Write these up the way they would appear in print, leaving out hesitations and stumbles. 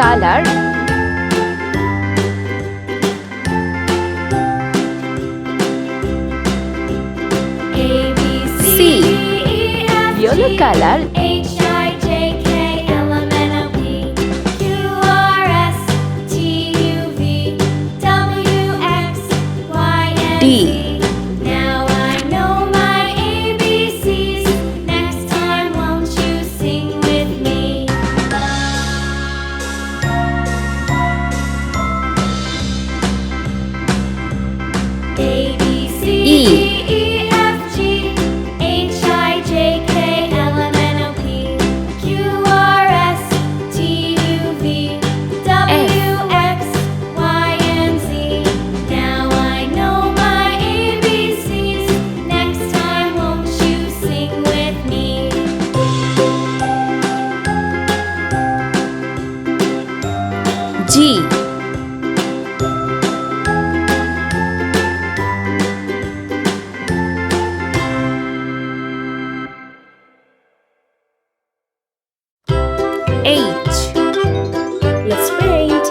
color. A, B, C. C, E, F, G, Yellow color. H, I, J, K, L, M, N, O, P, Q, R, S, T, U, V, W, X, Y, and D. Z. Now I know my ABCs. Next time, won't you sing with me? A, B, C, E, F, G, H, I, J, K, L, M, N, O, P, Q, R, S, T, U, V, W, X, Y, and Z. Now I know my ABCs. Next time, won't you sing with me? G. H. Let's paint.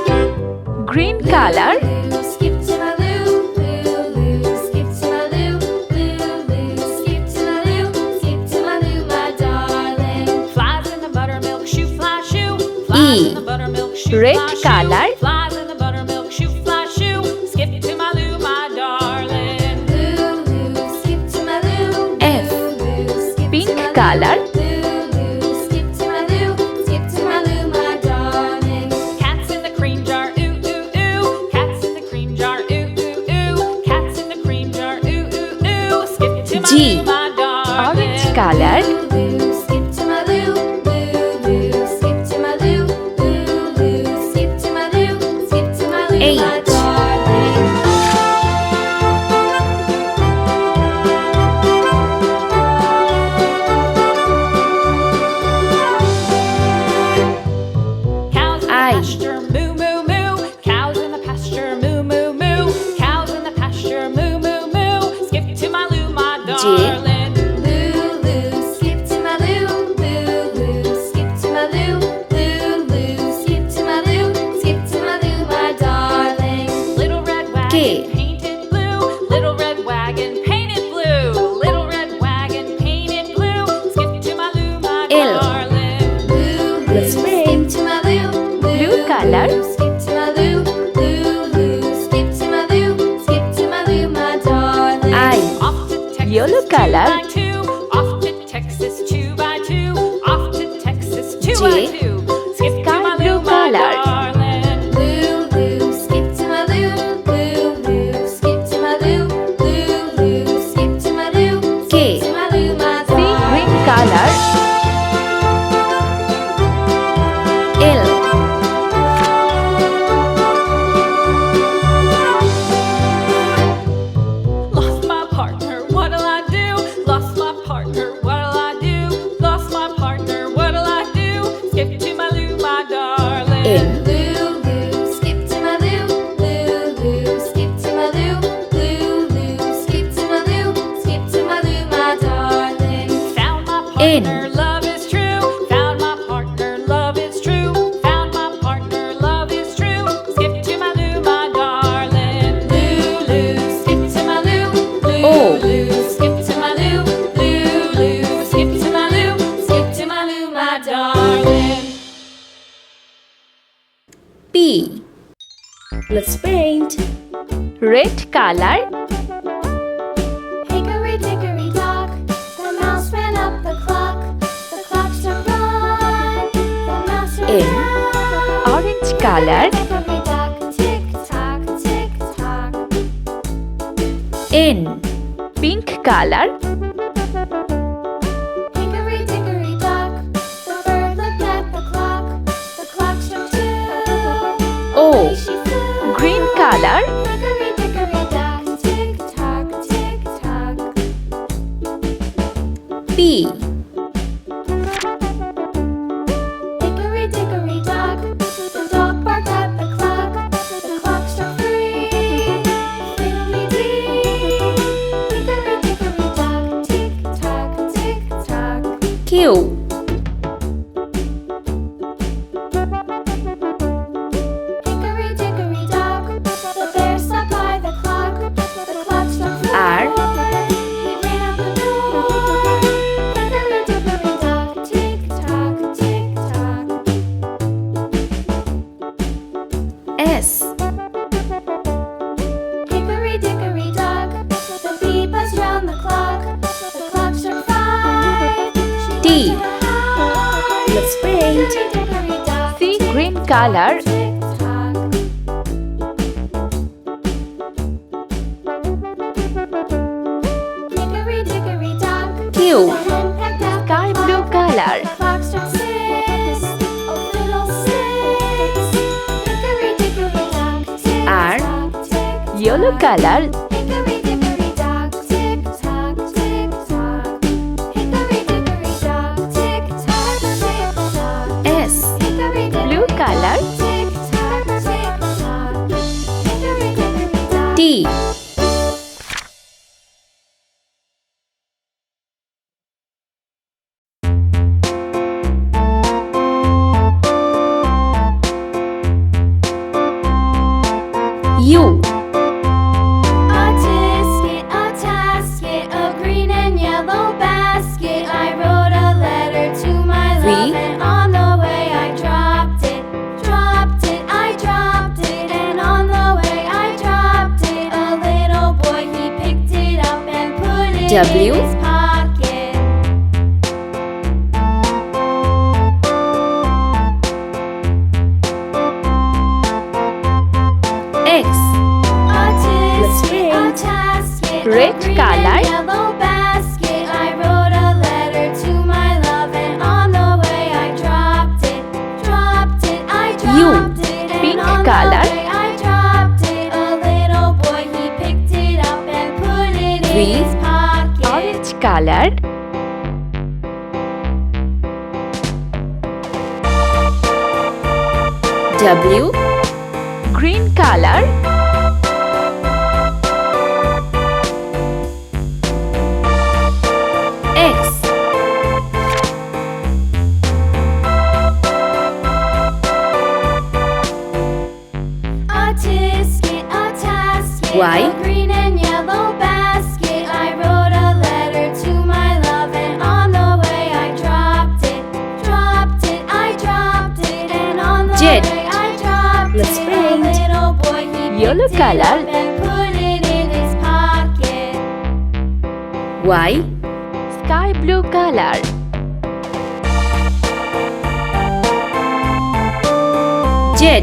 Green color. Loo, skip to my loo, loo, loo, skip to my loo, loo, loo, skip to my loo, skip to my loo, my darling. Flies in the buttermilk shoe, fly shoe. Flies in the buttermilk shoe, Red fly shoe. color. Flies in the buttermilk shoe, fly shoe. Skip to my loo, my darling. Loo, loo, skip to my loo, F. loo, loo, skip Pink to my color. loo, loo, skip to my loo, skip to my loo, my darling. Cats in the cream jar, ooh, ooh, ooh. Cats in the cream jar, ooh, ooh, ooh. Cats in the cream jar, ooh, ooh, ooh. Skip to my G. loo, my darling. Orange color. Loo, loo, skip to my loo, loo, loo, skip to my loo, loo, loo, skip to my loo, skip to my loo, my H. darling. Cows in the I. pasture, moo, moo, moo. Cows in the pasture, moo, moo, moo. Cows in the pasture, moo, moo, moo. Skip to my loo, my darling. Loo, loo, skip to my loo, loo, loo, skip to my loo, loo, loo, skip to my loo, skip to my loo, my darling. Little red wagon K. painted blue. Little red wagon painted blue. Little red wagon painted blue. Skip to my loo, my L. Loo, darling. loo, Let's skip paint. to my loo, Blue color. skip to my loo, loo, loo, skip to my loo, skip to my loo, my darling. I. Off to Texas, Yellow color. 2 by 2. Off to Texas, 2 by 2. Off to Texas, 2 J. by 2. Skip to Sky my blue loo, my color. darling. Loo, loo, skip to my loo, loo, loo, skip to my loo, loo, loo, skip to my loo, K. skip to my loo, my Sea green darling. color. L. Lost my partner, what'll I do? Lost my partner, what'll I do? Lost my partner, what'll I do? Skip to my loo, my darling. N. Loo, loo, skip to my loo, loo, loo, skip to my loo, loo, loo, skip to my loo, skip to my loo, my darling. Found my N. partner, love is true. Found my partner, love is true. Found my partner, love is true. Skip to my loo, my darling. Loo, loo, skip to my loo, loo, O. loo, skip to my loo, loo, loo, skip to my loo, skip to my loo, my darling. P. Let's paint. Red color. Hickory dickory dock, the mouse ran up the clock struck one, the mouse ran N. down. Orange color. Hickory dock, tick tock, tick tock. N. Pink color. Hickory dickory dock, the bird looked at the clock struck two. O. Away she flew. Green color. Hickory dickory dock, tick tock, tick tock. P. Hickory dickory dock, the dog barked at the clock struck three. Fiddly-dee. Hickory dickory dock, tick tock, tick tock. Q. Let's paint. Dickory dock, C. Green color. tick-tock. Hickory dickory dock, Q. the hen pecked out the Sky blue clock. color. The clock struck 6, oh little 6. Hickory dickory dock, R. tick-tock, tick-tock. Yellow color. Hickory dickory dock, tick-tock, tick-tock. Hickory dickory dock, tick-tock, tick-tock. S. Hickory Blue dickory color. dock, tick-tock, tick-tock. Hickory dickory dock. T. U. A tisket, a tasket, a green and yellow basket. I wrote a letter to my V. love, and on the way I dropped it, dropped it, I dropped it, and on the way I dropped it. A little boy, he picked it up and put it W. in his pocket. X. A Let's tisket, a paint. tasket, Red a green color. and yellow basket. I wrote a letter to my love, and on the way I dropped it, dropped it, I dropped it, and Pink on color. the way I dropped it. A little boy, he picked it up and put it V. in his pocket. Orange color. W. Green color. X. A tisket, a tasket, Y. a green and yellow basket. I wrote a letter to my love, and on the way I dropped it, dropped it, I dropped it, and on the Z. way I dropped Let's it. paint. A little boy, he Yellow picked color. it up and put it in his pocket. Y. Sky blue color. Z.